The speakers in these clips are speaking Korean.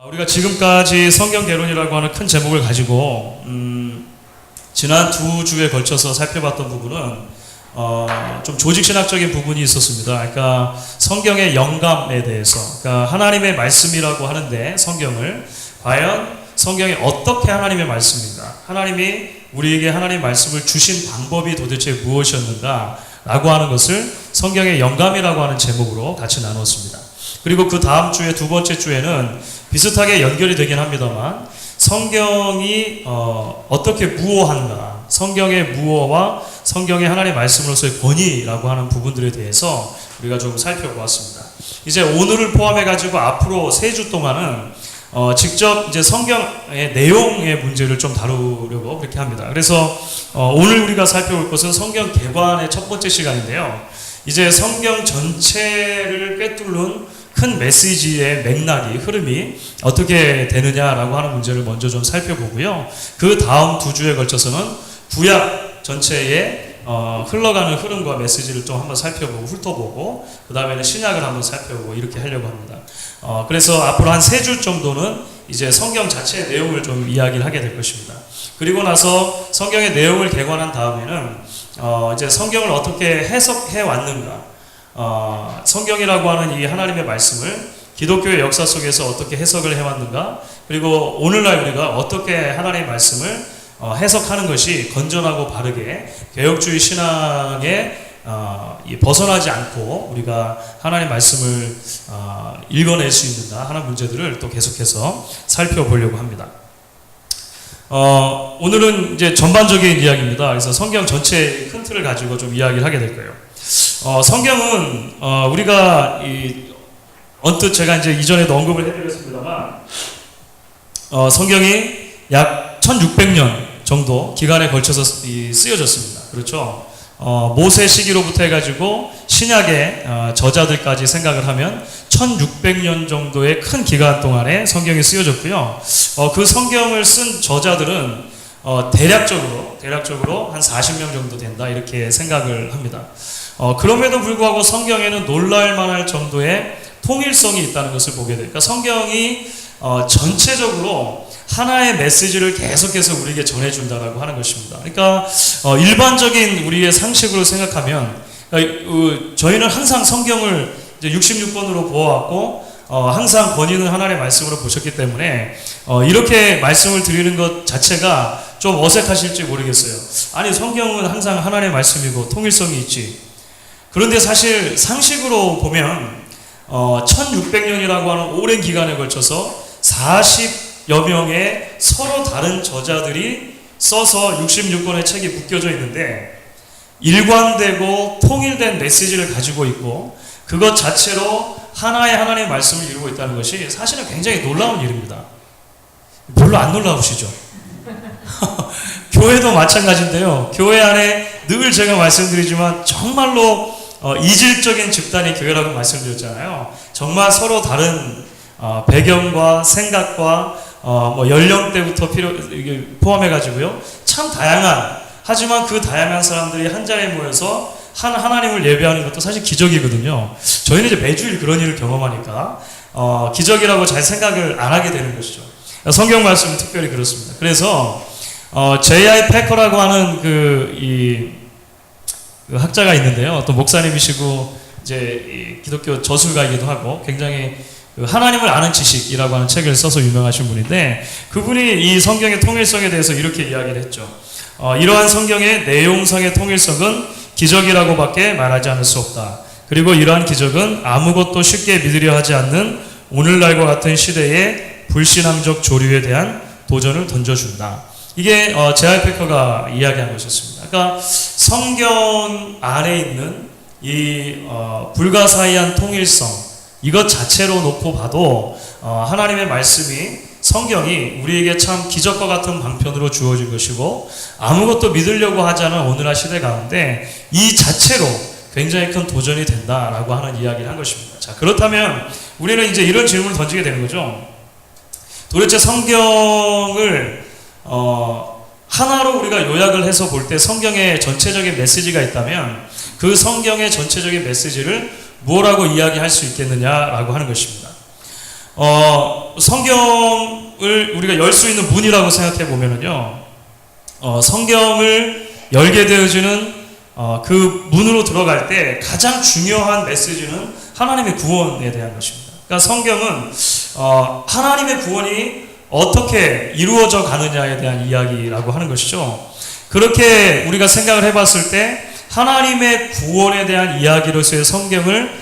우리가 지금까지 성경 개론이라고 하는 큰 제목을 가지고 지난 두 주에 걸쳐서 살펴봤던 부분은 좀 조직신학적인 부분이 있었습니다. 그러니까 성경의 영감에 대해서, 그러니까 하나님의 말씀이라고 하는데 성경을 과연 성경이 어떻게 하나님의 말씀인가, 하나님이 우리에게 하나님의 말씀을 주신 방법이 도대체 무엇이었는가 라고 하는 것을 성경의 영감이라고 하는 제목으로 같이 나눴습니다. 그리고 그 다음 주에 두 번째 주에는 비슷하게 연결이 되긴 합니다만 성경이 어떻게 무어한가, 성경의 무어와 성경의 하나님의 말씀으로서의 권위라고 하는 부분들에 대해서 우리가 좀 살펴보았습니다. 이제 오늘을 포함해가지고 앞으로 3주 동안은 직접 이제 성경의 내용의 문제를 좀 다루려고 그렇게 합니다. 그래서 오늘 우리가 살펴볼 것은 성경 개관의 첫 번째 시간인데요. 이제 성경 전체를 꿰뚫는 큰 메시지의 맥락이, 흐름이 어떻게 되느냐라고 하는 문제를 먼저 좀 살펴보고요. 그 다음 두 주에 걸쳐서는 구약 전체의 흘러가는 흐름과 메시지를 좀 한번 살펴보고 훑어보고, 그 다음에는 신약을 한번 살펴보고 이렇게 하려고 합니다. 그래서 앞으로 한 3주 정도는 이제 성경 자체의 내용을 좀 이야기를 하게 될 것입니다. 그리고 나서 성경의 내용을 개관한 다음에는 이제 성경을 어떻게 해석해 왔는가, 성경이라고 하는 이 하나님의 말씀을 기독교의 역사 속에서 어떻게 해석을 해왔는가, 그리고 오늘날 우리가 어떻게 하나님의 말씀을 해석하는 것이 건전하고 바르게 개혁주의 신앙에 벗어나지 않고 우리가 하나님의 말씀을 읽어낼 수 있는가 하는 문제들을 또 계속해서 살펴보려고 합니다. 오늘은 이제 전반적인 이야기입니다. 그래서 성경 전체의 큰 틀을 가지고 좀 이야기를 하게 될 거예요. 성경은 우리가 언뜻 제가 이제 이전에도 언급을 해드렸습니다만 성경이 약 1600년 정도 기간에 걸쳐서 쓰여졌습니다. 그렇죠? 모세 시기로부터 해가지고 신약의 저자들까지 생각을 하면 1600년 정도의 큰 기간 동안에 성경이 쓰여졌고요. 그 성경을 쓴 저자들은 대략적으로 한 40명 정도 된다 이렇게 생각을 합니다. 그럼에도 불구하고 성경에는 놀랄 만할 정도의 통일성이 있다는 것을 보게 돼요. 그러니까 성경이 전체적으로 하나의 메시지를 계속해서 우리에게 전해준다라고 하는 것입니다. 그러니까 일반적인 우리의 상식으로 생각하면 저희는 항상 성경을 이제 66권으로 보아왔고 항상 권위는 하나님의 말씀으로 보셨기 때문에 이렇게 말씀을 드리는 것 자체가 좀 어색하실지 모르겠어요. 아니, 성경은 항상 하나님의 말씀이고 통일성이 있지. 그런데 사실 상식으로 보면 1600년이라고 하는 오랜 기간에 걸쳐서 40여 명의 서로 다른 저자들이 써서 66권의 책이 묶여져 있는데 일관되고 통일된 메시지를 가지고 있고 그것 자체로 하나의 하나님의 말씀을 이루고 있다는 것이 사실은 굉장히 놀라운 일입니다. 별로 안 놀라우시죠? 교회도 마찬가지인데요. 교회 안에 늘 제가 말씀드리지만 정말로 이질적인 집단이 교회라고 말씀드렸잖아요. 정말 서로 다른 배경과 생각과 연령대부터 포함해가지고요. 참 다양한, 하지만 그 다양한 사람들이 한 자리에 모여서 하나님을 예배하는 것도 사실 기적이거든요. 저희는 이제 매주일 그런 일을 경험하니까 기적이라고 잘 생각을 안 하게 되는 것이죠. 성경 말씀은 특별히 그렇습니다. 그래서 J.I. 패커라고 하는 그 학자가 있는데요. 또 목사님이시고 이제 기독교 저술가이기도 하고 굉장히 하나님을 아는 지식이라고 하는 책을 써서 유명하신 분인데 그분이 이 성경의 통일성에 대해서 이렇게 이야기를 했죠. 이러한 성경의 내용상의 통일성은 기적이라고밖에 말하지 않을 수 없다. 그리고 이러한 기적은 아무것도 쉽게 믿으려 하지 않는 오늘날과 같은 시대의 불신앙적 조류에 대한 도전을 던져준다. 이게 J.I. 패커가 이야기한 것이었습니다. 그러니까 성경 안에 있는 이 불가사의한 통일성, 이것 자체로 놓고 봐도 하나님의 말씀이, 성경이 우리에게 참 기적과 같은 방편으로 주어진 것이고 아무것도 믿으려고 하지 않은 오늘날 시대 가운데 이 자체로 굉장히 큰 도전이 된다라고 하는 이야기를 한 것입니다. 자, 그렇다면 우리는 이제 이런 질문을 던지게 되는 거죠. 도대체 성경을 하나로 우리가 요약을 해서 볼 때 성경의 전체적인 메시지가 있다면 그 성경의 전체적인 메시지를 뭐라고 이야기할 수 있겠느냐라고 하는 것입니다. 성경을 우리가 열 수 있는 문이라고 생각해 보면은요, 성경을 열게 되어지는 그 문으로 들어갈 때 가장 중요한 메시지는 하나님의 구원에 대한 것입니다. 그러니까 성경은 하나님의 구원이 어떻게 이루어져 가느냐에 대한 이야기라고 하는 것이죠. 그렇게 우리가 생각을 해봤을 때 하나님의 구원에 대한 이야기로서의 성경을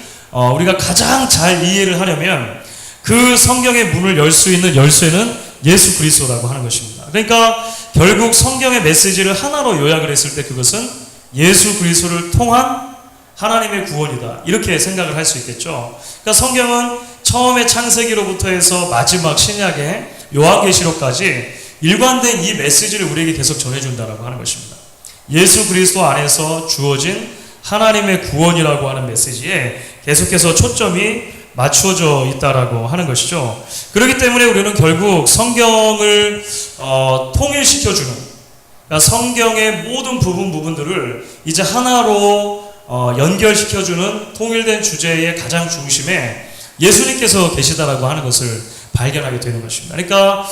우리가 가장 잘 이해를 하려면 그 성경의 문을 열 수 있는 열쇠는 예수 그리스도라고 하는 것입니다. 그러니까 결국 성경의 메시지를 하나로 요약을 했을 때 그것은 예수 그리스도를 통한 하나님의 구원이다, 이렇게 생각을 할 수 있겠죠. 그러니까 성경은 처음에 창세기로부터 해서 마지막 신약의 요한계시록까지 일관된 이 메시지를 우리에게 계속 전해준다라고 하는 것입니다. 예수 그리스도 안에서 주어진 하나님의 구원이라고 하는 메시지에 계속해서 초점이 맞추어져 있다라고 하는 것이죠. 그렇기 때문에 우리는 결국 성경을 통일시켜주는, 그러니까 성경의 모든 부분들을 이제 하나로 연결시켜주는 통일된 주제의 가장 중심에 예수님께서 계시다라고 하는 것을 발견하게 되는 것입니다. 그러니까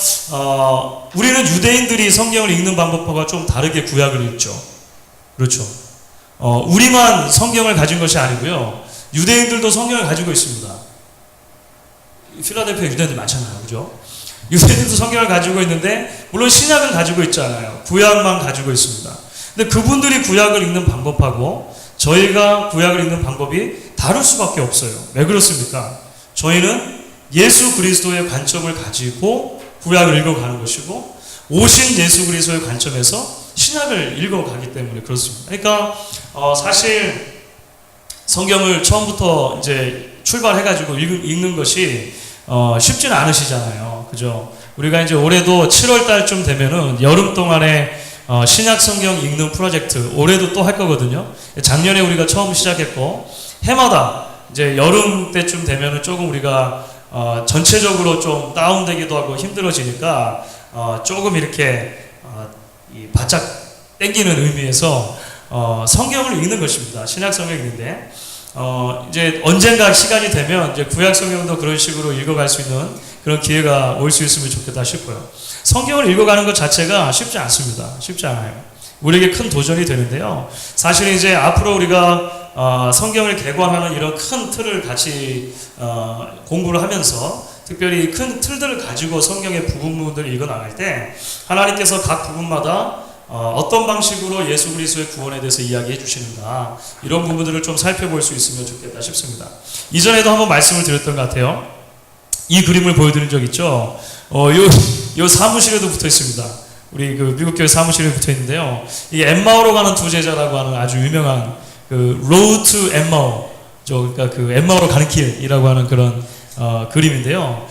우리는 유대인들이 성경을 읽는 방법과 좀 다르게 구약을 읽죠. 그렇죠. 우리만 성경을 가진 것이 아니고요, 유대인들도 성경을 가지고 있습니다. 필라델피아 유대인들 많잖아요. 그죠? 유대인들도 성경을 가지고 있는데 물론 신약은 가지고 있잖아요. 구약만 가지고 있습니다. 근데 그분들이 구약을 읽는 방법하고 저희가 구약을 읽는 방법이 다를 수밖에 없어요. 왜 그렇습니까? 저희는 예수 그리스도의 관점을 가지고 구약을 읽어가는 것이고 오신 예수 그리스도의 관점에서 신약을 읽어가기 때문에 그렇습니다. 그러니까 사실 성경을 처음부터 이제 출발해가지고 읽는 것이 쉽지는 않으시잖아요. 그죠? 우리가 이제 올해도 7월 달쯤 되면은 여름 동안에 신약 성경 읽는 프로젝트 올해도 또 할 거거든요. 작년에 우리가 처음 시작했고 해마다 이제 여름 때쯤 되면은 조금 우리가 전체적으로 좀 다운되기도 하고 힘들어지니까 조금 이렇게 바짝 땡기는 의미에서 성경을 읽는 것입니다. 신약 성경 읽는데 이제 언젠가 시간이 되면 이제 구약 성경도 그런 식으로 읽어갈 수 있는 그런 기회가 올 수 있으면 좋겠다 싶고요. 성경을 읽어가는 것 자체가 쉽지 않습니다. 쉽지 않아요. 우리에게 큰 도전이 되는데요. 사실 이제 앞으로 우리가 성경을 개관하는 이런 큰 틀을 같이 공부를 하면서 특별히 큰 틀들을 가지고 성경의 부분들을 읽어 나갈 때 하나님께서 각 부분마다 어떤 방식으로 예수 그리스도의 구원에 대해서 이야기해 주시는가, 이런 부분들을 좀 살펴볼 수 있으면 좋겠다 싶습니다. 이전에도 한번 말씀을 드렸던 것 같아요. 이 그림을 보여드린 적 있죠. 요 사무실에도 붙어 있습니다. 우리 그 미국 교회 사무실에 붙어 있는데요. 이 엠마오로 가는 두 제자라고 하는 아주 유명한 그 로드 투 엠마오, 그러니까 그 엠마오로 가는 길이라고 하는 그런 그림인데요.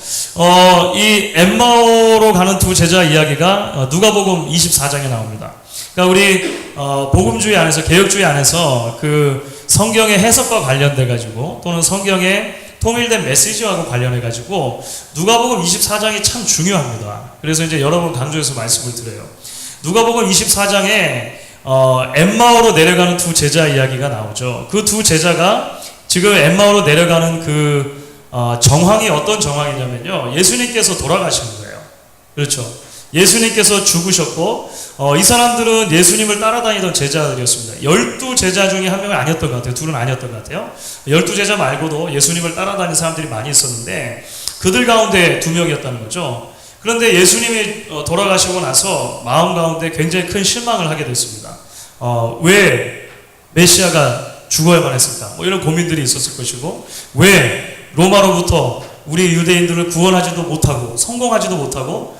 이 엠마오로 가는 두 제자 이야기가 누가복음 24장에 나옵니다. 그러니까 우리 복음주의 안에서, 개혁주의 안에서 그 성경의 해석과 관련돼 가지고 또는 성경의 통일된 메시지하고 관련해 가지고 누가복음 24장이 참 중요합니다. 그래서 이제 여러 번 강조해서 말씀을 드려요. 누가복음 24장에 엠마오로 내려가는 두 제자 이야기가 나오죠. 그 두 제자가 지금 엠마오로 내려가는 그 정황이 어떤 정황이냐면요, 예수님께서 돌아가신 거예요. 그렇죠. 예수님께서 죽으셨고 이 사람들은 예수님을 따라다니던 제자들이었습니다. 12제자 중에 한 명은 아니었던 것 같아요. 둘은 아니었던 것 같아요. 12제자 말고도 예수님을 따라다니는 사람들이 많이 있었는데 그들 가운데 2명이었다는 거죠. 그런데 예수님이 돌아가시고 나서 마음 가운데 굉장히 큰 실망을 하게 됐습니다. 왜 메시아가 죽어야만 했을까? 뭐 이런 고민들이 있었을 것이고, 왜 로마로부터 우리 유대인들을 구원하지도 못하고 성공하지도 못하고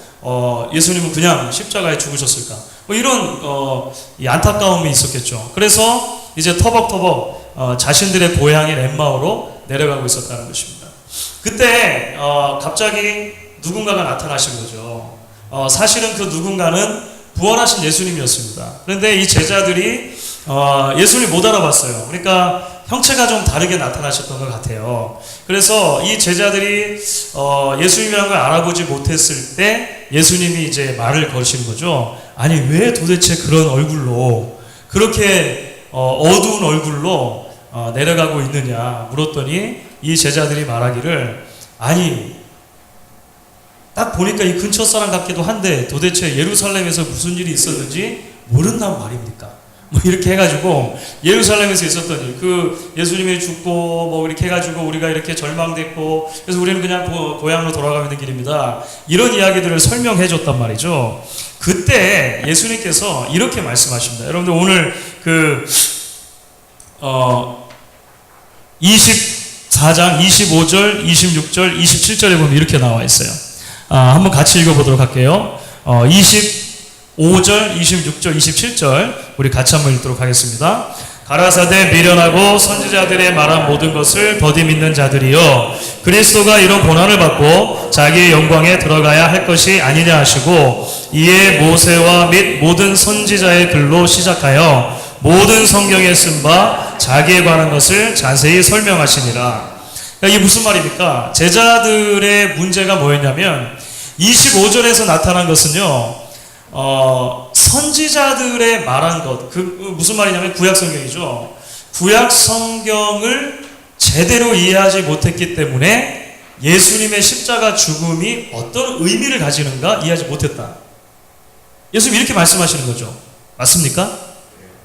예수님은 그냥 십자가에 죽으셨을까? 뭐 이런 이 안타까움이 있었겠죠. 그래서 이제 터벅터벅 자신들의 고향인 엠마오로 내려가고 있었다는 것입니다. 그때 갑자기 누군가가 나타나신 거죠. 사실은 그 누군가는 부활하신 예수님이었습니다. 그런데 이 제자들이 예수님을 못 알아봤어요. 그러니까 형체가 좀 다르게 나타나셨던 것 같아요. 그래서 이 제자들이 예수님이라는 걸 알아보지 못했을 때 예수님이 이제 말을 거시는 거죠. 아니, 왜 도대체 그런 얼굴로, 그렇게 어두운 얼굴로 내려가고 있느냐 물었더니 이 제자들이 말하기를, 아니, 딱 보니까 이 근처 사람 같기도 한데 도대체 예루살렘에서 무슨 일이 있었는지 모른단 말입니까? 뭐 이렇게 해가지고 예루살렘에서 있었던 일, 그 예수님이 죽고 뭐 이렇게 해가지고 우리가 이렇게 절망됐고 그래서 우리는 그냥 고향으로 돌아가는 길입니다. 이런 이야기들을 설명해 줬단 말이죠. 그때 예수님께서 이렇게 말씀하십니다. 여러분들 오늘 24장 25절, 26절, 27절에 보면 이렇게 나와 있어요. 한번 같이 읽어보도록 할게요. 25절, 26절, 27절 우리 같이 한번 읽도록 하겠습니다. 가라사대 미련하고 선지자들의 말한 모든 것을 더디 믿는 자들이여, 그리스도가 이런 고난을 받고 자기의 영광에 들어가야 할 것이 아니냐 하시고, 이에 모세와 및 모든 선지자의 글로 시작하여 모든 성경에 쓴 바 자기에 관한 것을 자세히 설명하시니라. 그러니까 이게 무슨 말입니까? 제자들의 문제가 뭐였냐면 25절에서 나타난 것은요, 선지자들의 말한 것, 무슨 말이냐면 구약 성경이죠. 구약 성경을 제대로 이해하지 못했기 때문에 예수님의 십자가 죽음이 어떤 의미를 가지는가 이해하지 못했다. 예수님 이렇게 말씀하시는 거죠. 맞습니까?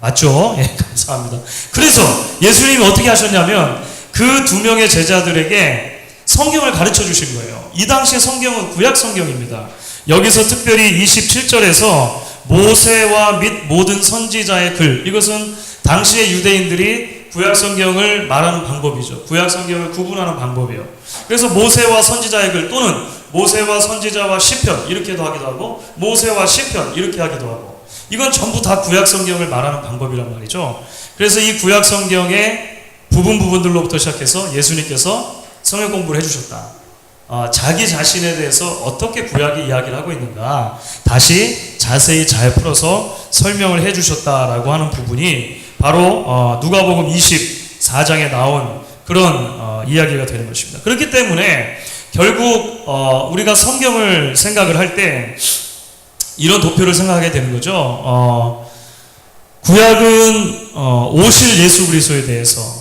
맞죠? 예, 감사합니다. 그래서 예수님이 어떻게 하셨냐면 그 두 명의 제자들에게 성경을 가르쳐 주신 거예요. 이 당시의 성경은 구약 성경입니다. 여기서 특별히 27절에서 모세와 및 모든 선지자의 글, 이것은 당시의 유대인들이 구약 성경을 말하는 방법이죠. 구약 성경을 구분하는 방법이에요. 그래서 모세와 선지자의 글 또는 모세와 선지자와 시편 이렇게도 하기도 하고 모세와 시편 이렇게 하기도 하고, 이건 전부 다 구약 성경을 말하는 방법이란 말이죠. 그래서 이 구약 성경의 부분들로부터 시작해서 예수님께서 성경 공부를 해주셨다. 자기 자신에 대해서 어떻게 구약이 이야기를 하고 있는가 다시 자세히 잘 풀어서 설명을 해주셨다라고 하는 부분이 바로 누가복음 24장에 나온 그런 이야기가 되는 것입니다. 그렇기 때문에 결국 우리가 성경을 생각을 할 때 이런 도표를 생각하게 되는 거죠. 구약은 오실 예수 그리스도에 대해서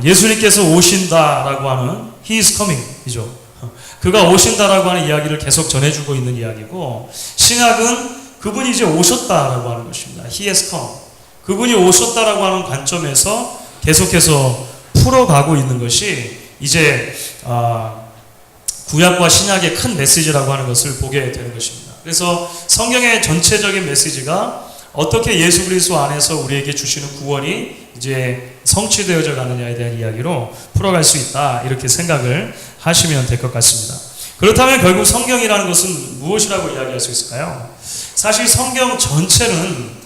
예수님께서 오신다라고 하는 He is coming 이죠. 그가 오신다라고 하는 이야기를 계속 전해주고 있는 이야기고, 신약은 그분이 이제 오셨다라고 하는 것입니다. He has come. 그분이 오셨다라고 하는 관점에서 계속해서 풀어가고 있는 것이 이제 구약과 신약의 큰 메시지라고 하는 것을 보게 되는 것입니다. 그래서 성경의 전체적인 메시지가 어떻게 예수 그리스도 안에서 우리에게 주시는 구원이 이제 성취되어져 가느냐에 대한 이야기로 풀어갈 수 있다, 이렇게 생각을 하시면 될 것 같습니다. 그렇다면 결국 성경이라는 것은 무엇이라고 이야기할 수 있을까요? 사실 성경 전체는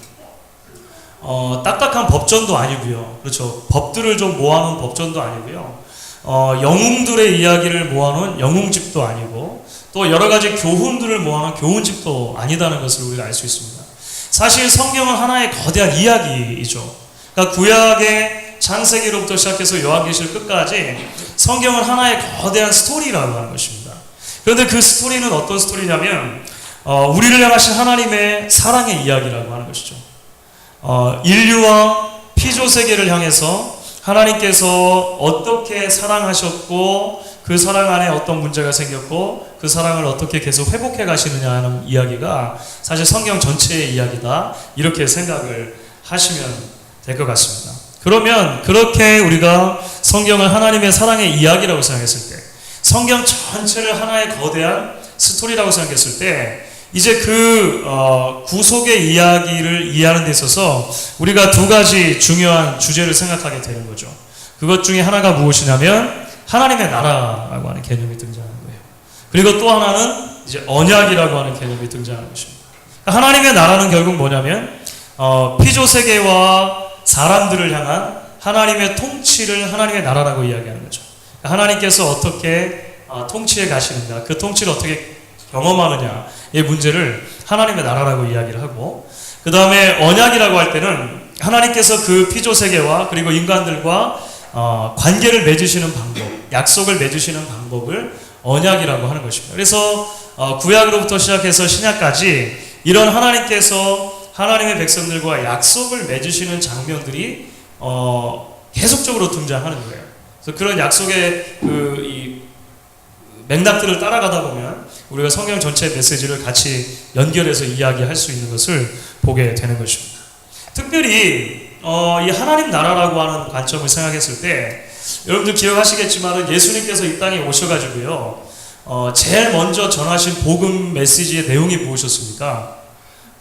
딱딱한 법전도 아니고요. 그렇죠. 법들을 좀 모아놓은 법전도 아니고요. 영웅들의 이야기를 모아놓은 영웅집도 아니고 또 여러 가지 교훈들을 모아놓은 교훈집도 아니다는 것을 우리가 알 수 있습니다. 사실 성경은 하나의 거대한 이야기이죠. 그러니까 구약의 창세기로부터 시작해서 요한계시록 끝까지 성경은 하나의 거대한 스토리라고 하는 것입니다. 그런데 그 스토리는 어떤 스토리냐면 우리를 향하신 하나님의 사랑의 이야기라고 하는 것이죠. 인류와 피조 세계를 향해서 하나님께서 어떻게 사랑하셨고 그 사랑 안에 어떤 문제가 생겼고 그 사랑을 어떻게 계속 회복해 가시느냐 하는 이야기가 사실 성경 전체의 이야기다, 이렇게 생각을 하시면 될 것 같습니다. 그러면 그렇게 우리가 성경을 하나님의 사랑의 이야기라고 생각했을 때, 성경 전체를 하나의 거대한 스토리라고 생각했을 때, 이제 그 구속의 이야기를 이해하는 데 있어서 우리가 두 가지 중요한 주제를 생각하게 되는 거죠. 그것 중에 하나가 무엇이냐면 하나님의 나라라고 하는 개념이 등장하는 거예요. 그리고 또 하나는 이제 언약이라고 하는 개념이 등장하는 것입니다. 하나님의 나라는 결국 뭐냐면 피조 세계와 사람들을 향한 하나님의 통치를 하나님의 나라라고 이야기하는 거죠. 하나님께서 어떻게 통치해 가시는가, 그 통치를 어떻게 경험하느냐의 문제를 하나님의 나라라고 이야기를 하고, 그 다음에 언약이라고 할 때는 하나님께서 그 피조 세계와 그리고 인간들과 관계를 맺으시는 방법, 약속을 맺으시는 방법을 언약이라고 하는 것입니다. 그래서 구약으로부터 시작해서 신약까지 이런 하나님께서 하나님의 백성들과 약속을 맺으시는 장면들이 계속적으로 등장하는 거예요. 그래서 그런 약속의 이 맥락들을 따라가다 보면 우리가 성경 전체 메시지를 같이 연결해서 이야기할 수 있는 것을 보게 되는 것입니다. 특별히 이 하나님 나라라고 하는 관점을 생각했을 때 여러분들 기억하시겠지만 예수님께서 이 땅에 오셔가지고요 제일 먼저 전하신 복음 메시지의 내용이 무엇이었습니까?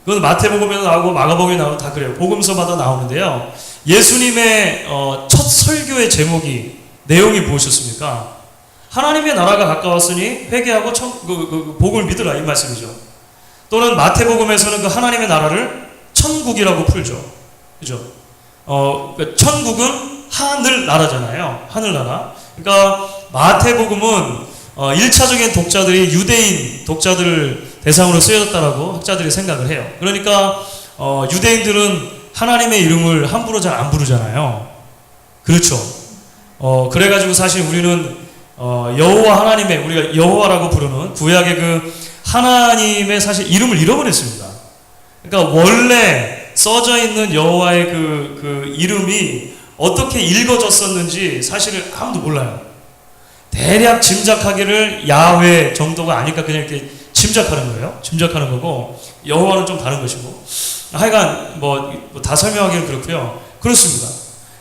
그건 마태복음에도 나오고 마가복음에 나오고 다 그래요. 복음서마다 나오는데요. 예수님의 첫 설교의 제목이 내용이 무엇이었습니까? 하나님의 나라가 가까웠으니 회개하고 복음을 믿으라 이 말씀이죠. 또는 마태복음에서는 그 하나님의 나라를 천국이라고 풀죠. 그죠? 천국은 하늘 나라잖아요. 하늘 나라. 그러니까 마태복음은 1차적인 독자들이 유대인 독자들을 대상으로 쓰여졌다라고 학자들이 생각을 해요. 그러니까 유대인들은 하나님의 이름을 함부로 잘 안 부르잖아요. 그렇죠. 그래가지고 사실 우리는 여호와 하나님의 우리가 여호와라고 부르는 구약의 그 하나님의 사실 이름을 잃어버렸습니다. 그러니까 원래 써져 있는 여호와의 그 이름이 어떻게 읽어졌었는지 사실을 아무도 몰라요. 대략 짐작하기를 야훼 정도가 아닐까 그냥 이렇게 짐작하는 거예요. 짐작하는 거고 여호와는 좀 다른 것이고 하여간 뭐 다 설명하기는 그렇고요. 그렇습니다.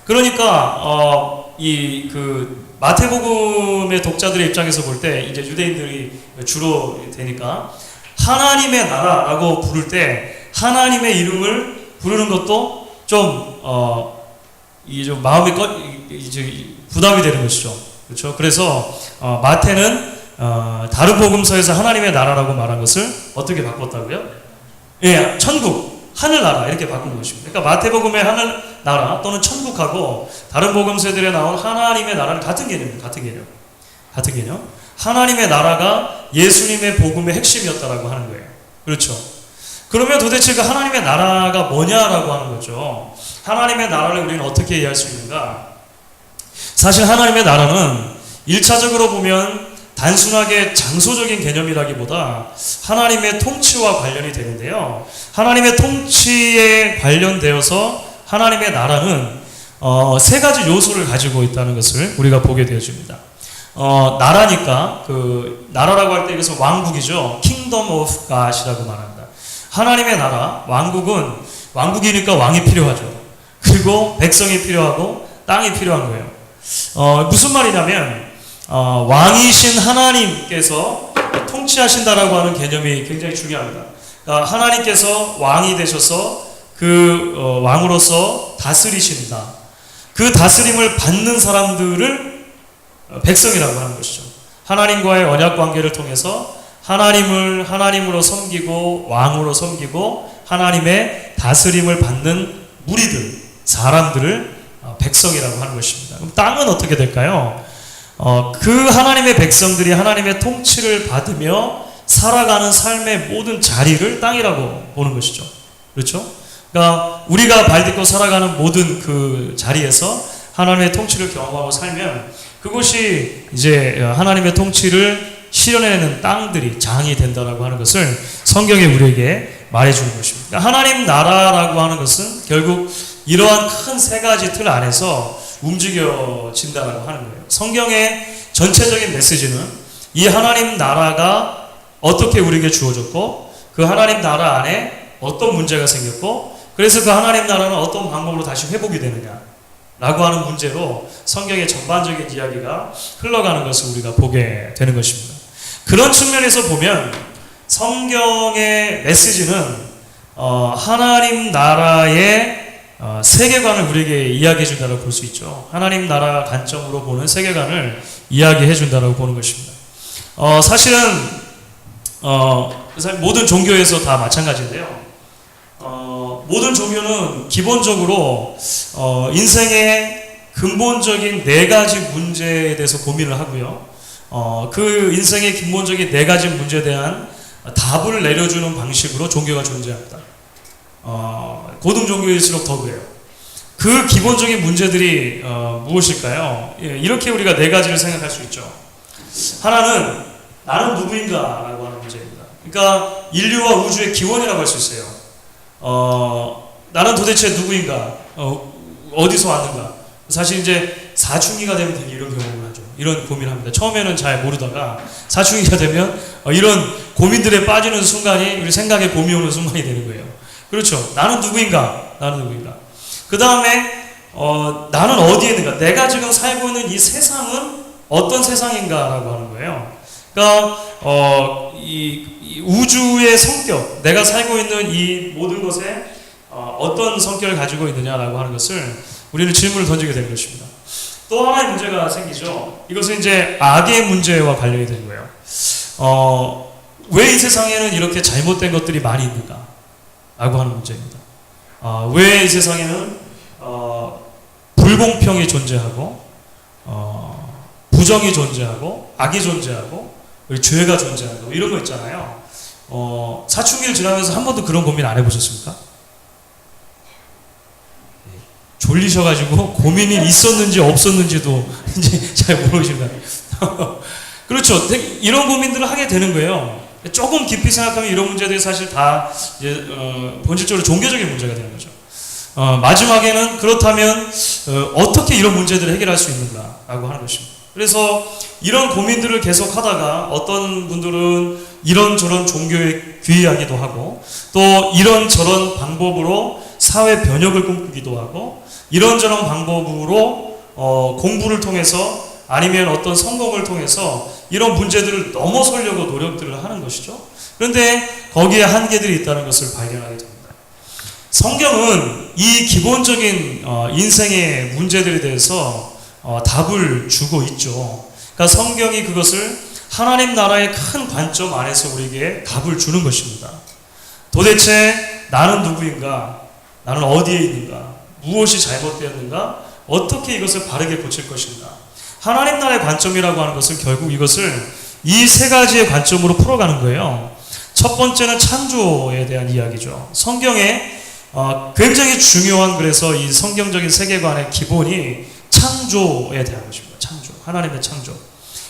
그러니까 이 그 마태복음의 독자들의 입장에서 볼 때 이제 유대인들이 주로 되니까 하나님의 나라라고 부를 때 하나님의 이름을 부르는 것도 좀 이게 좀 마음이 이제 부담이 되는 것이죠. 그렇죠? 그래서 마태는 다른 복음서에서 하나님의 나라라고 말한 것을 어떻게 바꿨다고요? 예, 천국, 하늘나라 이렇게 바꾼 것입니다. 그러니까 마태복음의 하늘나라 또는 천국하고 다른 복음서들에 나온 하나님의 나라는 같은 개념입니다. 같은 개념. 하나님의 나라가 예수님의 복음의 핵심이었다라고 하는 거예요. 그렇죠? 그러면 도대체 그 하나님의 나라가 뭐냐라고 하는 거죠. 하나님의 나라를 우리는 어떻게 이해할 수 있는가? 사실 하나님의 나라는 1차적으로 보면 단순하게 장소적인 개념이라기보다 하나님의 통치와 관련이 되는데요. 하나님의 통치에 관련되어서 하나님의 나라는 세 가지 요소를 가지고 있다는 것을 우리가 보게 되어집니다. 나라니까 그 나라라고 할 때 이것은 왕국이죠. Kingdom of God이라고 말합니다. 하나님의 나라, 왕국이니까 왕이 필요하죠. 그리고 백성이 필요하고 땅이 필요한 거예요. 무슨 말이냐면 왕이신 하나님께서 통치하신다라고 하는 개념이 굉장히 중요합니다. 그러니까 하나님께서 왕이 되셔서 그 왕으로서 다스리신다. 그 다스림을 받는 사람들을 백성이라고 하는 것이죠. 하나님과의 언약 관계를 통해서 하나님을 하나님으로 섬기고 왕으로 섬기고 하나님의 다스림을 받는 무리들, 사람들을 백성이라고 하는 것입니다. 그럼 땅은 어떻게 될까요? 그 하나님의 백성들이 하나님의 통치를 받으며 살아가는 삶의 모든 자리를 땅이라고 보는 것이죠. 그렇죠? 그러니까 우리가 발 딛고 살아가는 모든 그 자리에서 하나님의 통치를 경험하고 살면 그곳이 이제 하나님의 통치를 실현해내는 땅들이 장이 된다라고 하는 것을 성경이 우리에게 말해주는 것입니다. 그러니까 하나님 나라라고 하는 것은 결국 이러한 큰 세 가지 틀 안에서 움직여진다라고 하는 거예요. 성경의 전체적인 메시지는 이 하나님 나라가 어떻게 우리에게 주어졌고 그 하나님 나라 안에 어떤 문제가 생겼고 그래서 그 하나님 나라는 어떤 방법으로 다시 회복이 되느냐 라고 하는 문제로 성경의 전반적인 이야기가 흘러가는 것을 우리가 보게 되는 것입니다. 그런 측면에서 보면 성경의 메시지는 하나님 나라의 세계관을 우리에게 이야기해 준다고 볼 수 있죠. 하나님 나라 관점으로 보는 세계관을 이야기해 준다고 보는 것입니다. 사실은 모든 종교에서 다 마찬가지인데요. 모든 종교는 기본적으로 인생의 근본적인 네 가지 문제에 대해서 고민을 하고요. 그 인생의 근본적인 네 가지 문제에 대한 답을 내려주는 방식으로 종교가 존재합니다. 고등 종교일수록 더 그래요. 그 기본적인 문제들이 무엇일까요? 이렇게 우리가 네 가지를 생각할 수 있죠. 하나는 나는 누구인가 라고 하는 문제입니다. 그러니까 인류와 우주의 기원이라고 할 수 있어요. 나는 도대체 누구인가? 어디서 왔는가? 사실 이제 사춘기가 되면 되게 이런 경험을 하죠. 이런 고민을 합니다. 처음에는 잘 모르다가 사춘기가 되면 이런 고민들에 빠지는 순간이 우리 생각에 봄이 오는 순간이 되는 거예요. 그렇죠. 나는 누구인가? 나는 누구인가? 그 다음에 나는 어디에 있는가? 내가 지금 살고 있는 이 세상은 어떤 세상인가라고 하는 거예요. 그러니까 이 우주의 성격, 내가 살고 있는 이 모든 것에 어떤 성격을 가지고 있느냐라고 하는 것을 우리는 질문을 던지게 되는 것입니다. 또 하나의 문제가 생기죠. 이것은 이제 악의 문제와 관련이 되는 거예요. 왜 이 세상에는 이렇게 잘못된 것들이 많이 있는가? 라고 하는 문제입니다. 왜 이 세상에는 불공평이 존재하고 부정이 존재하고 악이 존재하고 죄가 존재하고 이런 거 있잖아요. 사춘기를 지나면서 한 번도 그런 고민 안 해보셨습니까? 졸리셔가지고 고민이 있었는지 없었는지도 이제 잘 모르시나요? 그렇죠. 이런 고민들을 하게 되는 거예요. 조금 깊이 생각하면 이런 문제들이 사실 다 이제 본질적으로 종교적인 문제가 되는 거죠. 마지막에는 그렇다면 어떻게 이런 문제들을 해결할 수 있는가라고 하는 것입니다. 그래서 이런 고민들을 계속 하다가 어떤 분들은 이런저런 종교에 귀의하기도 하고 또 이런저런 방법으로 사회 변혁을 꿈꾸기도 하고 이런저런 방법으로 공부를 통해서 아니면 어떤 성공을 통해서 이런 문제들을 넘어서려고 노력들을 하는 것이죠. 그런데 거기에 한계들이 있다는 것을 발견하게 됩니다. 성경은 이 기본적인 인생의 문제들에 대해서 답을 주고 있죠. 그러니까 성경이 그것을 하나님 나라의 큰 관점 안에서 우리에게 답을 주는 것입니다. 도대체 나는 누구인가? 나는 어디에 있는가? 무엇이 잘못되었는가? 어떻게 이것을 바르게 고칠 것인가? 하나님 나라의 관점이라고 하는 것은 결국 이것을 이 세 가지의 관점으로 풀어가는 거예요. 첫 번째는 창조에 대한 이야기죠. 성경에 굉장히 중요한 그래서 이 성경적인 세계관의 기본이 창조에 대한 것입니다. 창조. 하나님의 창조.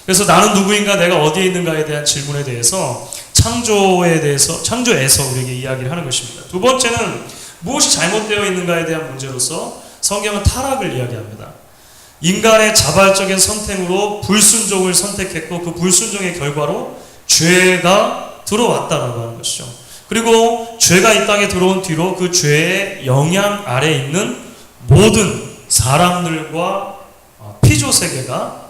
그래서 나는 누구인가 내가 어디에 있는가에 대한 질문에 대해서 창조에서 우리에게 이야기를 하는 것입니다. 두 번째는 무엇이 잘못되어 있는가에 대한 문제로서 성경은 타락을 이야기합니다. 인간의 자발적인 선택으로 불순종을 선택했고 그 불순종의 결과로 죄가 들어왔다라고 하는 것이죠. 그리고 죄가 이 땅에 들어온 뒤로 그 죄의 영향 아래에 있는 모든 사람들과 피조세계가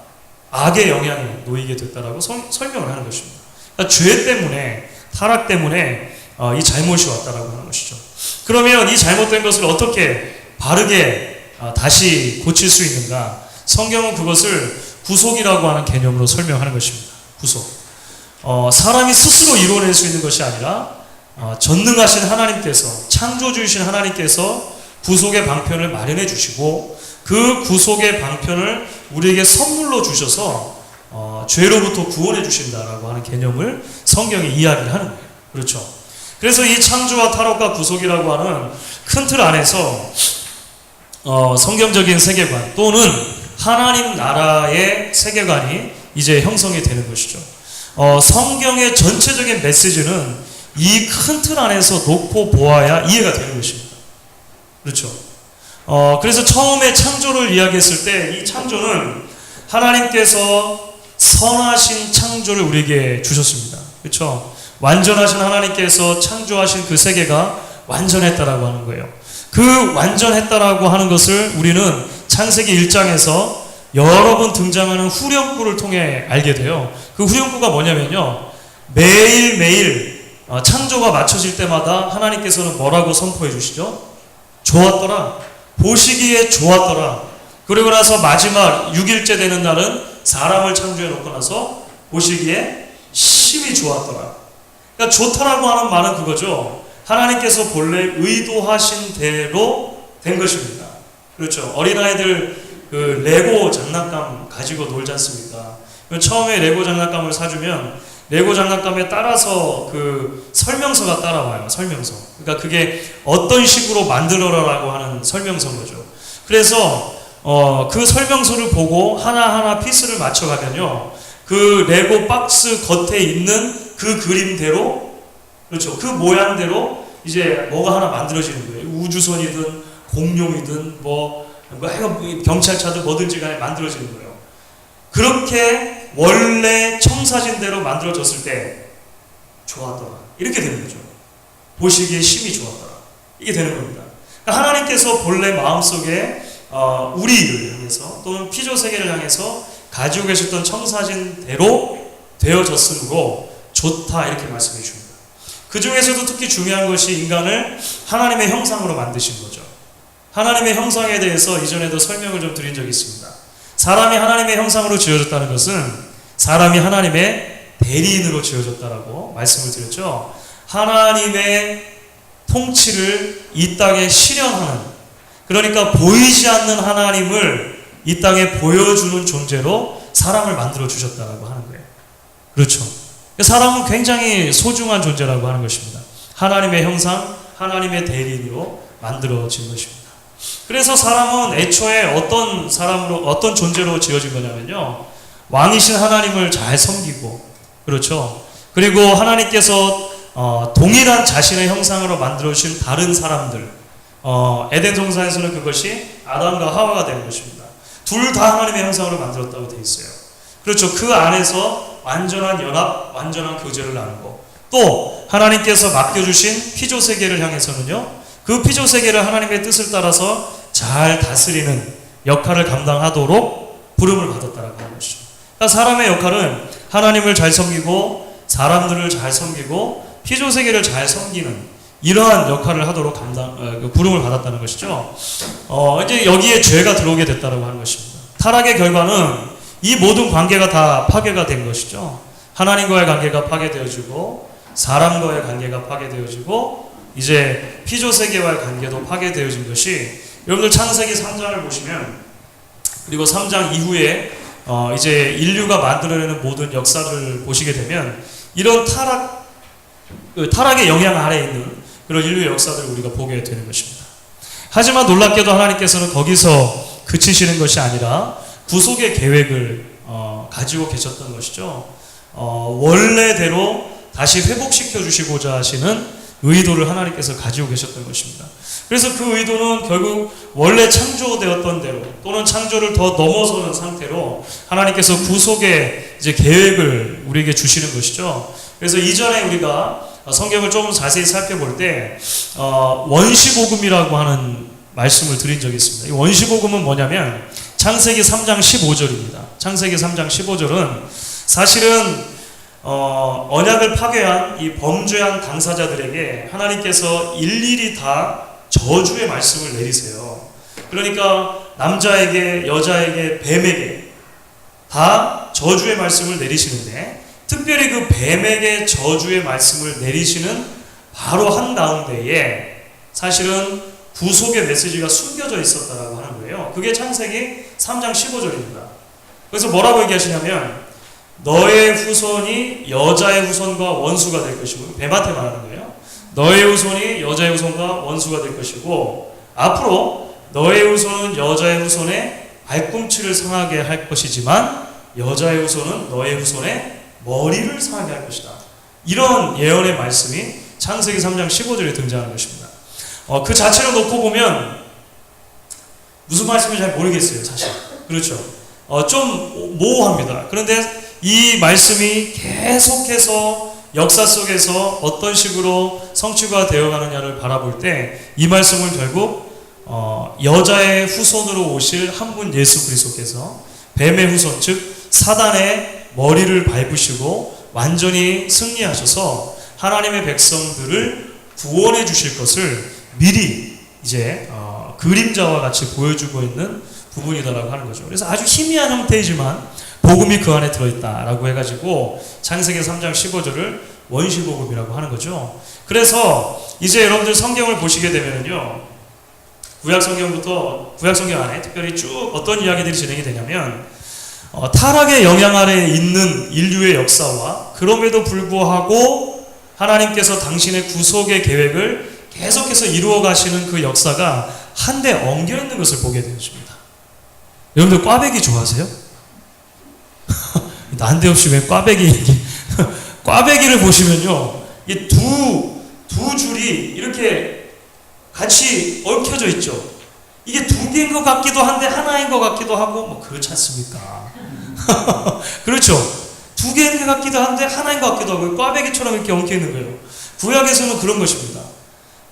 악의 영향에 놓이게 됐다라고 설명을 하는 것입니다. 그러니까 죄 때문에 타락 때문에 이 잘못이 왔다라고 하는 것이죠. 그러면 이 잘못된 것을 어떻게 바르게 다시 고칠 수 있는가? 성경은 그것을 구속이라고 하는 개념으로 설명하는 것입니다. 구속. 사람이 스스로 이루어낼 수 있는 것이 아니라 전능하신 하나님께서 창조주이신 하나님께서 구속의 방편을 마련해 주시고 그 구속의 방편을 우리에게 선물로 주셔서 죄로부터 구원해 주신다라고 하는 개념을 성경이 이야기를 하는 거예요. 그렇죠. 그래서 이 창조와 타락과 구속이라고 하는 큰 틀 안에서 성경적인 세계관 또는 하나님 나라의 세계관이 이제 형성이 되는 것이죠. 성경의 전체적인 메시지는 이 큰 틀 안에서 놓고 보아야 이해가 되는 것입니다. 그렇죠. 그래서 처음에 창조를 이야기했을 때 이 창조는 하나님께서 선하신 창조를 우리에게 주셨습니다. 그렇죠. 완전하신 하나님께서 창조하신 그 세계가 완전했다라고 하는 거예요. 그 완전했다라고 하는 것을 우리는 창세기 1장에서 여러 번 등장하는 후렴구를 통해 알게 돼요. 그 후렴구가 뭐냐면요. 매일매일 창조가 맞춰질 때마다 하나님께서는 뭐라고 선포해 주시죠? 좋았더라. 보시기에 좋았더라. 그리고 나서 마지막 6일째 되는 날은 사람을 창조해 놓고 나서 보시기에 심히 좋았더라. 그러니까 좋다라고 하는 말은 그거죠. 하나님께서 본래 의도하신 대로 된 것입니다. 그렇죠. 어린아이들 그 레고 장난감 가지고 놀지 않습니까? 처음에 레고 장난감을 사주면 레고 장난감에 따라서 그 설명서가 따라와요. 설명서. 그러니까 그게 어떤 식으로 만들어라라고 하는 설명서인 거죠. 그래서 그 설명서를 보고 하나하나 피스를 맞춰가면요. 그 레고 박스 겉에 있는 그 그림대로 그렇죠. 그 모양대로 이제 뭐가 하나 만들어지는 거예요. 우주선이든 공룡이든 뭐 경찰차든 뭐든지 간에 만들어지는 거예요. 그 그렇게 원래 청사진대로 만들어졌을 때 좋았더라. 이렇게 되는 거죠. 보시기에 심히 좋았더라. 이게 되는 겁니다. 그러니까 하나님께서 본래 마음속에 우리를 향해서 또는 피조세계를 향해서 가지고 계셨던 청사진대로 되어졌으므로 좋다 이렇게 말씀해 주십니다. 그 중에서도 특히 중요한 것이 인간을 하나님의 형상으로 만드신 거죠. 하나님의 형상에 대해서 이전에도 설명을 좀 드린 적이 있습니다. 사람이 하나님의 형상으로 지어졌다는 것은 사람이 하나님의 대리인으로 지어졌다라고 말씀을 드렸죠. 하나님의 통치를 이 땅에 실현하는, 그러니까 보이지 않는 하나님을 이 땅에 보여주는 존재로 사람을 만들어 주셨다라고 하는 거예요. 그렇죠. 사람은 굉장히 소중한 존재라고 하는 것입니다. 하나님의 형상, 하나님의 대리인으로 만들어진 것입니다. 그래서 사람은 애초에 어떤 존재로 지어진 거냐면요, 왕이신 하나님을 잘 섬기고, 그렇죠. 그리고 하나님께서 동일한 자신의 형상으로 만들어주신 다른 사람들, 에덴 동산에서는 그것이 아담과 하와가 된 것입니다. 둘 다 하나님의 형상으로 만들었다고 되어 있어요. 그렇죠. 그 안에서 완전한 연합, 완전한 교제를 나누고, 또 하나님께서 맡겨주신 피조세계를 향해서는요, 그 피조세계를 하나님의 뜻을 따라서 잘 다스리는 역할을 감당하도록 부름을 받았다라고 하는 것이죠. 그러니까 사람의 역할은 하나님을 잘 섬기고 사람들을 잘 섬기고 피조세계를 잘 섬기는 이러한 역할을 하도록 부름을 받았다는 것이죠. 이제 여기에 죄가 들어오게 됐다라고 하는 것입니다. 타락의 결과는 이 모든 관계가 다 파괴가 된 것이죠. 하나님과의 관계가 파괴되어지고 사람과의 관계가 파괴되어지고 이제 피조세계와의 관계도 파괴되어진 것이, 여러분들 창세기 3장을 보시면, 그리고 3장 이후에 이제 인류가 만들어내는 모든 역사를 보시게 되면 이런 타락의 영향 아래에 있는 그런 인류의 역사들을 우리가 보게 되는 것입니다. 하지만 놀랍게도 하나님께서는 거기서 그치시는 것이 아니라 구속의 계획을 가지고 계셨던 것이죠. 원래대로 다시 회복시켜 주시고자 하시는 의도를 하나님께서 가지고 계셨던 것입니다. 그래서 그 의도는 결국 원래 창조되었던 대로 또는 창조를 더 넘어서는 상태로 하나님께서 구속의 이제 계획을 우리에게 주시는 것이죠. 그래서 이전에 우리가 성경을 조금 자세히 살펴볼 때 원시복음이라고 하는 말씀을 드린 적이 있습니다. 이 원시복음은 뭐냐면 창세기 3장 15절입니다. 창세기 3장 15절은 사실은 언약을 파괴한 이 범죄한 당사자들에게 하나님께서 일일이 다 저주의 말씀을 내리세요. 그러니까 남자에게, 여자에게, 뱀에게 다 저주의 말씀을 내리시는데, 특별히 그 뱀에게 저주의 말씀을 내리시는 바로 한 가운데에 사실은 구속의 메시지가 숨겨져 있었다라고 하는 거예요. 그게 창세기 3장 15절입니다. 그래서 뭐라고 얘기하시냐면, 너의 후손이 여자의 후손과 원수가 될 것이고, 뱀한테 말하는 거예요. 너의 후손이 여자의 후손과 원수가 될 것이고, 앞으로 너의 후손은 여자의 후손의 발꿈치를 상하게 할 것이지만 여자의 후손은 너의 후손의 머리를 상하게 할 것이다. 이런 예언의 말씀이 창세기 3장 15절에 등장하는 것입니다. 그 자체를 놓고 보면 무슨 말씀인지 잘 모르겠어요, 사실. 그렇죠. 좀 모호합니다. 그런데 이 말씀이 계속해서 역사 속에서 어떤 식으로 성취가 되어가느냐를 바라볼 때 이 말씀을 결국 여자의 후손으로 오실 한 분 예수 그리스도께서 뱀의 후손, 즉 사단의 머리를 밟으시고 완전히 승리하셔서 하나님의 백성들을 구원해 주실 것을 미리 이제 그림자와 같이 보여주고 있는 부분이다라고 하는 거죠. 그래서 아주 희미한 형태이지만 복음이 그 안에 들어있다라고 해가지고 창세기 3장 15절을 원시복음이라고 하는 거죠. 그래서 이제 여러분들 성경을 보시게 되면요, 구약성경 안에 특별히 쭉 어떤 이야기들이 진행이 되냐면 타락의 영향 아래에 있는 인류의 역사와 그럼에도 불구하고 하나님께서 당신의 구속의 계획을 계속해서 이루어 가시는 그 역사가 한데 엉겨 있는 것을 보게 되십니다. 여러분들 꽈배기 좋아하세요? 난데없이 왜 꽈배기 얘기? 꽈배기를 보시면요, 이 두 줄이 이렇게 같이 얽혀져 있죠. 이게 두 개인 것 같기도 한데 하나인 것 같기도 하고 뭐 그렇지 않습니까? 그렇죠. 두 개인 것 같기도 한데 하나인 것 같기도 하고 꽈배기처럼 이렇게 엉켜 있는 거예요. 구약에서는 그런 것입니다.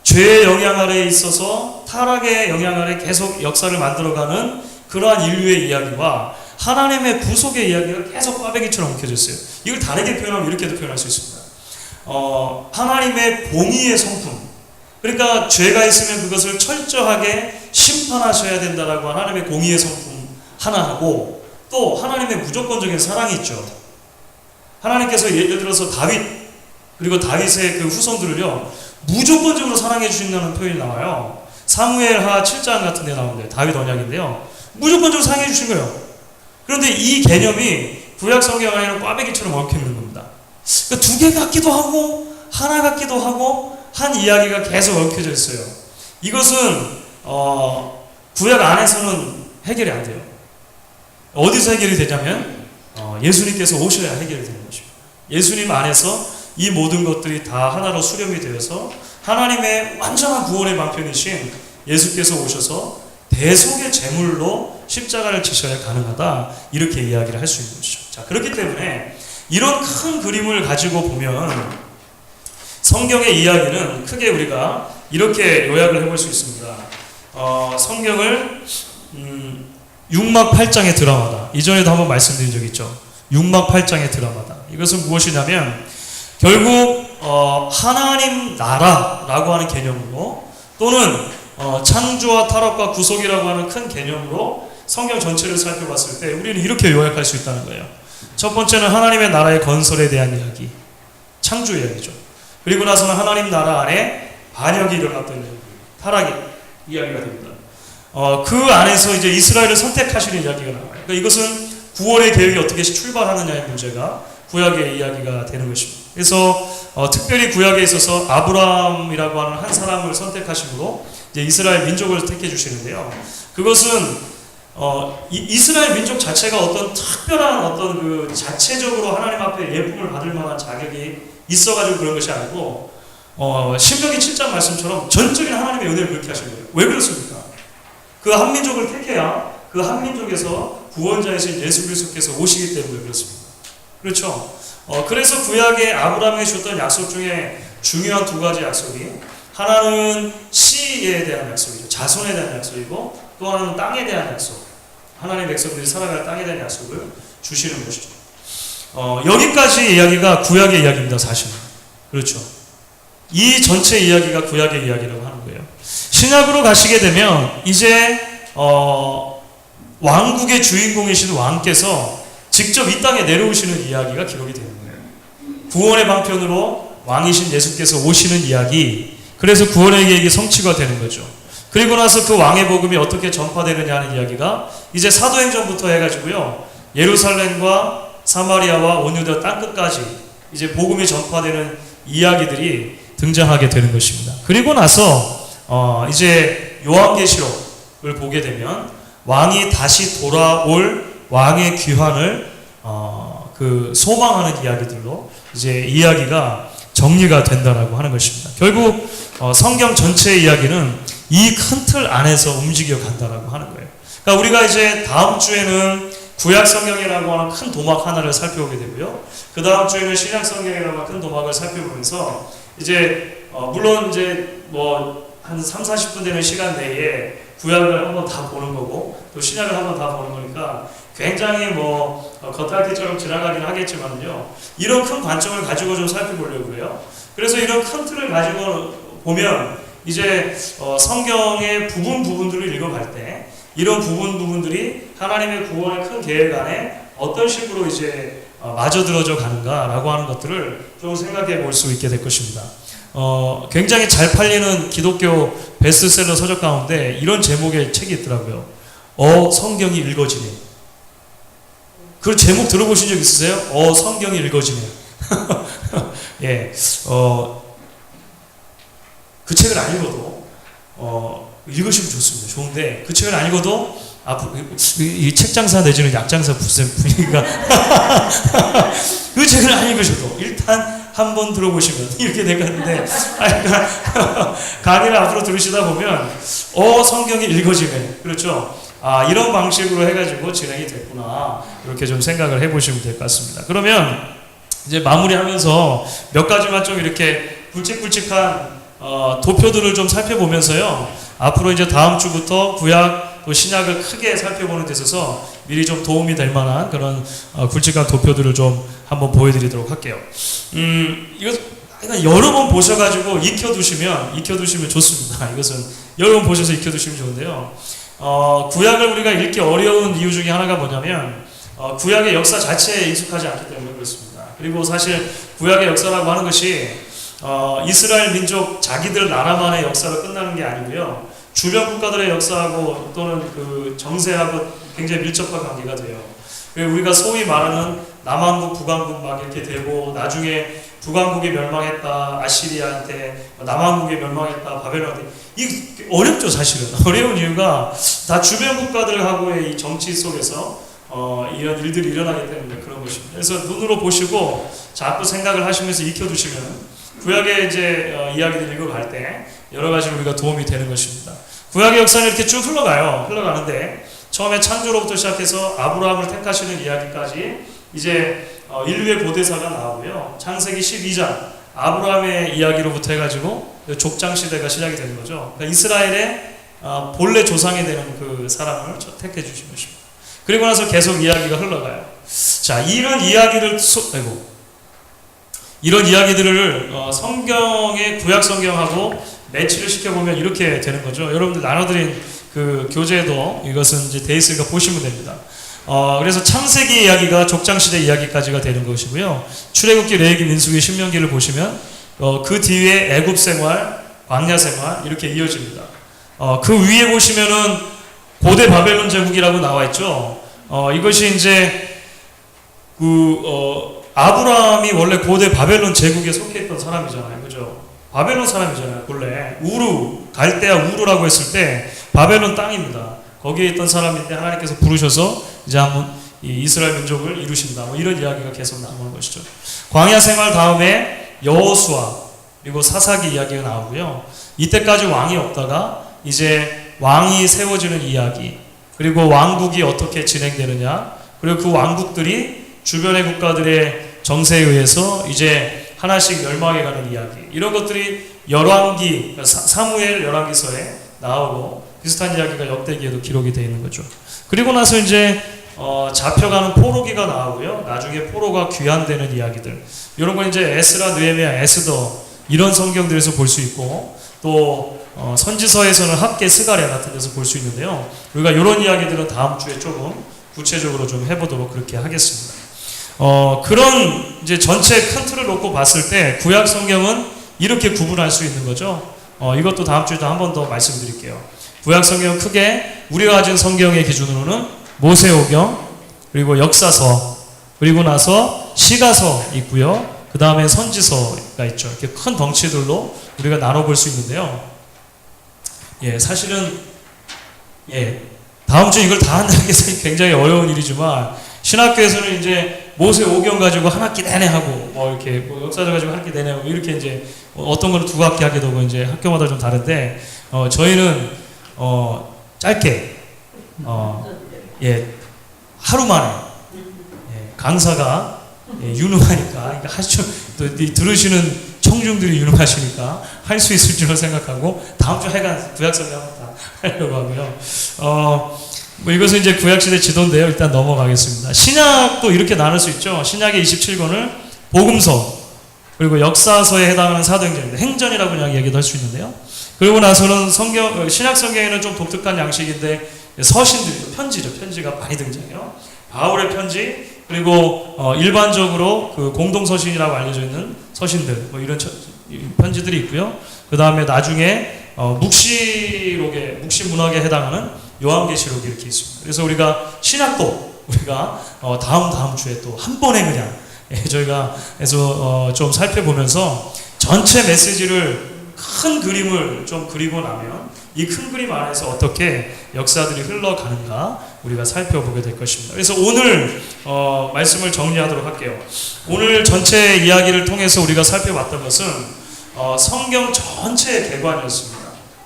죄의 영향 아래에 있어서 타락의 영향 아래 계속 역사를 만들어가는 그러한 인류의 이야기와 하나님의 구속의 이야기가 계속 꽈배기처럼 엉켜져 있어요. 이걸 다르게 표현하면 이렇게도 표현할 수 있습니다. 하나님의 공의의 성품, 그러니까 죄가 있으면 그것을 철저하게 심판하셔야 된다라고 하나님의 공의의 성품 하나하고, 또 하나님의 무조건적인 사랑이 있죠. 하나님께서 예를 들어서 다윗, 그리고 다윗의 그 후손들을요 무조건적으로 사랑해 주신다는 표현이 나와요. 사무엘하 7장 같은 데 나오는데, 다윗 언약인데요, 무조건적으로 사랑해 주신 거예요. 그런데 이 개념이 구약 성경 안에는 꽈배기처럼 얽혀 있는 겁니다. 그러니까 두 개 같기도 하고 하나 같기도 하고 한 이야기가 계속 얽혀져 있어요. 이것은 구약 안에서는 해결이 안 돼요. 어디서 해결이 되냐면 예수님께서 오셔야 해결이 되는 것입니다. 예수님 안에서 이 모든 것들이 다 하나로 수렴이 되어서 하나님의 완전한 구원의 방편이신 예수께서 오셔서 대속의 제물로 십자가를 지셔야 가능하다, 이렇게 이야기를 할 수 있는 것이죠. 자, 그렇기 때문에 이런 큰 그림을 가지고 보면 성경의 이야기는 크게 우리가 이렇게 요약을 해볼 수 있습니다. 성경을 6막 8장의 드라마다. 이전에도 한번 말씀드린 적 있죠. 6막 8장의 드라마다. 이것은 무엇이냐면 결국 하나님 나라라고 하는 개념으로, 또는 창조와 타락과 구속이라고 하는 큰 개념으로 성경 전체를 살펴봤을 때 우리는 이렇게 요약할 수 있다는 거예요. 첫 번째는 하나님의 나라의 건설에 대한 이야기, 창조 이야기죠. 그리고 나서는 하나님 나라 안에 반역이 일어났던 이야기, 타락의 이야기가 됩니다. 그 안에서 이제 이스라엘을 선택하시는 이야기가 나와요. 그러니까 이것은 구원의 계획이 어떻게 출발하느냐의 문제가 구약의 이야기가 되는 것입니다. 그래서 특별히 구약에 있어서 아브라함이라고 하는 한 사람을 선택하심으로 이제 이스라엘 민족을 택해 주시는데요. 그것은 이스라엘 민족 자체가 어떤 특별한 어떤 그 자체적으로 하나님 앞에 예쁨을 받을 만한 자격이 있어가지고 그런 것이 아니고, 신명기 7장 말씀처럼 전적인 하나님의 은혜를 그렇게 하신 거예요. 왜 그렇습니까? 그 한 민족을 택해야 그 한 민족에서 구원자이신 예수 그리스도께서 오시기 때문에 그렇습니다. 그렇죠? 그래서 구약에 아브라함에게 주셨던 약속 중에 중요한 두 가지 약속이, 하나는 씨에 대한 약속이죠. 자손에 대한 약속이고, 또 하나는 땅에 대한 약속. 하나님의 백성들이 살아갈 땅에 대한 약속을 주시는 것이죠. 여기까지 이야기가 구약의 이야기입니다, 사실은. 그렇죠. 이 전체 이야기가 구약의 이야기라고 하는 거예요. 신약으로 가시게 되면 이제 왕국의 주인공이신 왕께서 직접 이 땅에 내려오시는 이야기가 기록이 되는 거예요. 구원의 방편으로 왕이신 예수께서 오시는 이야기, 그래서 구원의 계획이 성취가 되는 거죠. 그리고 나서 그 왕의 복음이 어떻게 전파되느냐 하는 이야기가 이제 사도행전부터 해가지고요, 예루살렘과 사마리아와 온 유다 땅끝까지 이제 복음이 전파되는 이야기들이 등장하게 되는 것입니다. 그리고 나서 이제 요한계시록을 보게 되면 왕이 다시 돌아올 왕의 귀환을 그 소망하는 이야기들로 이제 이야기가 정리가 된다라고 하는 것입니다. 결국 성경 전체의 이야기는 이 큰 틀 안에서 움직여 간다라고 하는 거예요. 그러니까 우리가 이제 다음 주에는 구약 성경이라고 하는 큰 도막 하나를 살펴보게 되고요. 그 다음 주에는 신약 성경이라고 하는 큰 도막을 살펴보면서 이제 물론 이제 뭐 한 3, 40분 되는 시간 내에 구약을 한번 다 보는 거고 또 신약을 한번 다 보는 거니까 굉장히 뭐 겉핥기처럼 지나가긴 하겠지만요, 이런 큰 관점을 가지고 좀 살펴보려고 해요. 그래서 이런 큰 틀을 가지고 보면 이제 성경의 부분들을 읽어갈 때 이런 부분들이 하나님의 구원의 큰 계획 안에 어떤 식으로 이제 맞아들어져 가는가라고 하는 것들을 좀 생각해 볼 수 있게 될 것입니다. 굉장히 잘 팔리는 기독교 베스트셀러 서적 가운데 이런 제목의 책이 있더라고요. 성경이 읽어지네. 그 제목 들어보신 적 있으세요? 성경이 읽어지네. 예, 그 책을 안 읽어도 읽으시면 좋습니다. 좋은데 그 책을 안 읽어도 이 책장사 내지는 약장사 분위기가 그 책을 안 읽으셔도 일단 한번 들어보시면 이렇게 되겠는데, 그러니까 강의를 앞으로 들으시다 보면 성경이 읽어지네. 그렇죠? 아, 이런 방식으로 해가지고 진행이 됐구나. 이렇게 좀 생각을 해보시면 될 것 같습니다. 그러면 이제 마무리하면서 몇 가지만 좀 이렇게 굵직굵직한 도표들을 좀 살펴보면서요. 앞으로 이제 다음 주부터 구약 또 신약을 크게 살펴보는 데 있어서 미리 좀 도움이 될 만한 그런 굵직한 도표들을 좀 한번 보여드리도록 할게요. 이거 여러 번 보셔가지고 익혀두시면 좋습니다. 이것은 여러 번 보셔서 익혀두시면 좋은데요. 구약을 우리가 읽기 어려운 이유 중에 하나가 뭐냐면 구약의 역사 자체에 익숙하지 않기 때문에 그렇습니다. 그리고 사실 구약의 역사라고 하는 것이 이스라엘 민족 자기들 나라만의 역사로 끝나는 게 아니고요. 주변 국가들의 역사하고 또는 그 정세하고 굉장히 밀접한 관계가 돼요. 우리가 소위 말하는 남왕국, 북왕국 막 이렇게 되고 나중에 북왕국이 멸망했다, 아시리아한테, 남왕국이 멸망했다, 바벨론한테. 이게 어렵죠, 사실은. 어려운 이유가 다 주변 국가들하고의 이 정치 속에서 이런 일들이 일어나기 때문에 그런 것입니다. 그래서 눈으로 보시고 자꾸 생각을 하시면서 익혀두시면 구약의 이제 이야기를 읽어갈 때 여러 가지로 우리가 도움이 되는 것입니다. 구약의 역사는 이렇게 쭉 흘러가는데 처음에 창조로부터 시작해서 아브라함을 택하시는 이야기까지 이제 인류의 고대사가 나오고요. 창세기 12장 아브라함의 이야기로부터 해가지고 족장 시대가 시작이 되는 거죠. 그러니까 이스라엘의 본래 조상이 되는 그 사람을 택해 주신 것입니다. 그리고 나서 계속 이야기가 흘러가요. 자, 이런 이야기들을 성경의 구약 성경하고 매치를 시켜보면 이렇게 되는 거죠. 여러분들 나눠드린 그 교재도 이것은 이제 돼 있으니까 보시면 됩니다. 그래서 창세기 이야기가 족장시대 이야기까지가 되는 것이고요. 출애굽기, 레위기, 민수기, 신명기를 보시면 그 뒤에 애굽 생활, 광야 생활 이렇게 이어집니다. 그 위에 보시면은 고대 바벨론 제국이라고 나와 있죠. 이것이 이제 아브라함이 원래 고대 바벨론 제국에 속해 있던 사람이잖아요. 그죠? 바벨론 사람이잖아요. 본래 갈대아 우르라고 했을 때 바벨론 땅입니다. 거기에 있던 사람인데 하나님께서 부르셔서 이제 한번 이 이스라엘 민족을 이루신다. 뭐 이런 이야기가 계속 나오는 것이죠. 광야 생활 다음에 여호수아 그리고 사사기 이야기가 나오고요. 이때까지 왕이 없다가 이제 왕이 세워지는 이야기, 그리고 왕국이 어떻게 진행되느냐, 그리고 그 왕국들이 주변의 국가들의 정세에 의해서 이제 하나씩 멸망해 가는 이야기, 이런 것들이 열왕기, 사무엘 열왕기서에 나오고 비슷한 이야기가 역대기에도 기록이 되어 있는 거죠. 그리고 나서 이제 잡혀가는 포로기가 나오고요. 나중에 포로가 귀환되는 이야기들, 이런 건 이제 에스라, 느헤미야, 에스더 이런 성경들에서 볼 수 있고, 또 선지서에서는 학계, 스가랴 같은 데서 볼 수 있는데요. 우리가 이런 이야기들은 다음 주에 조금 구체적으로 좀 해보도록 그렇게 하겠습니다. 그런 이제 전체 큰 틀을 놓고 봤을 때 구약 성경은 이렇게 구분할 수 있는 거죠. 이것도 다음 주에 한 번 더 말씀드릴게요. 구약 성경은 크게 우리가 가진 성경의 기준으로는 모세오경, 그리고 역사서, 그리고 나서 시가서 있고요. 그 다음에 선지서가 있죠. 이렇게 큰 덩치들로 우리가 나눠볼 수 있는데요. 사실은 다음 주 이걸 다 한다는 게 굉장히 어려운 일이지만 신학교에서는 이제 모세오경 가지고 한 학기 내내 하고 이렇게 역사서 가지고 한 학기 내내 하고 이렇게 이제 어떤 거는 두 학기 하게 되고 이제 학교마다 좀 다른데 저희는 짧게 하루 만에 강사가 유능하니까 또 들으시는 청중들이 유능하시니까 할 수 있을 줄로 생각하고 다음 주 하여간 구약성경 한번 다 하려고 하고요. 이것은 이제 구약시대 지도인데요. 일단 넘어가겠습니다. 신약도 이렇게 나눌 수 있죠. 신약의 27권을 복음서, 그리고 역사서에 해당하는 사도행전입니다. 행전이라고 그냥 얘기도 할 수 있는데요. 그리고 나서는 신약 성경에는 좀 독특한 양식인데 서신들이죠. 편지가 많이 등장해요. 바울의 편지, 그리고 일반적으로 그 공동서신이라고 알려져 있는 서신들, 이런 편지들이 있고요. 그 다음에 나중에 묵시문학에 해당하는 요한계시록이 이렇게 있습니다. 그래서 우리가 신약도 우리가 다음 주에 또 한 번에 그냥 저희가 해서 좀 살펴보면서 전체 메시지를 큰 그림을 좀 그리고 나면 이 큰 그림 안에서 어떻게 역사들이 흘러가는가 우리가 살펴보게 될 것입니다. 그래서 오늘 말씀을 정리하도록 할게요. 오늘 전체 이야기를 통해서 우리가 살펴봤던 것은 성경 전체의 개관이었습니다.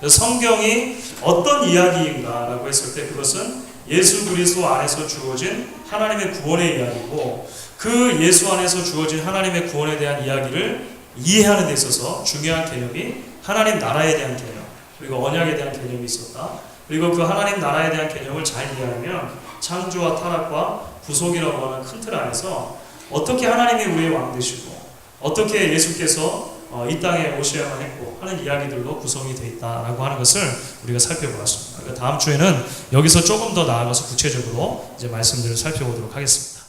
성경이 어떤 이야기인가라고 했을 때 그것은 예수 그리스도 안에서 주어진 하나님의 구원의 이야기고, 그 예수 안에서 주어진 하나님의 구원에 대한 이야기를 이해하는 데 있어서 중요한 개념이 하나님 나라에 대한 개념, 그리고 언약에 대한 개념이 있었다. 그리고 그 하나님 나라에 대한 개념을 잘 이해하면 창조와 타락과 부속이라고 하는 큰 틀 안에서 어떻게 하나님이 우리의 왕 되시고 어떻게 예수께서 이 땅에 오셔야만 했고 하는 이야기들로 구성이 되어 있다라고 하는 것을 우리가 살펴보았습니다. 그러니까 다음 주에는 여기서 조금 더 나아가서 구체적으로 이제 말씀들을 살펴보도록 하겠습니다.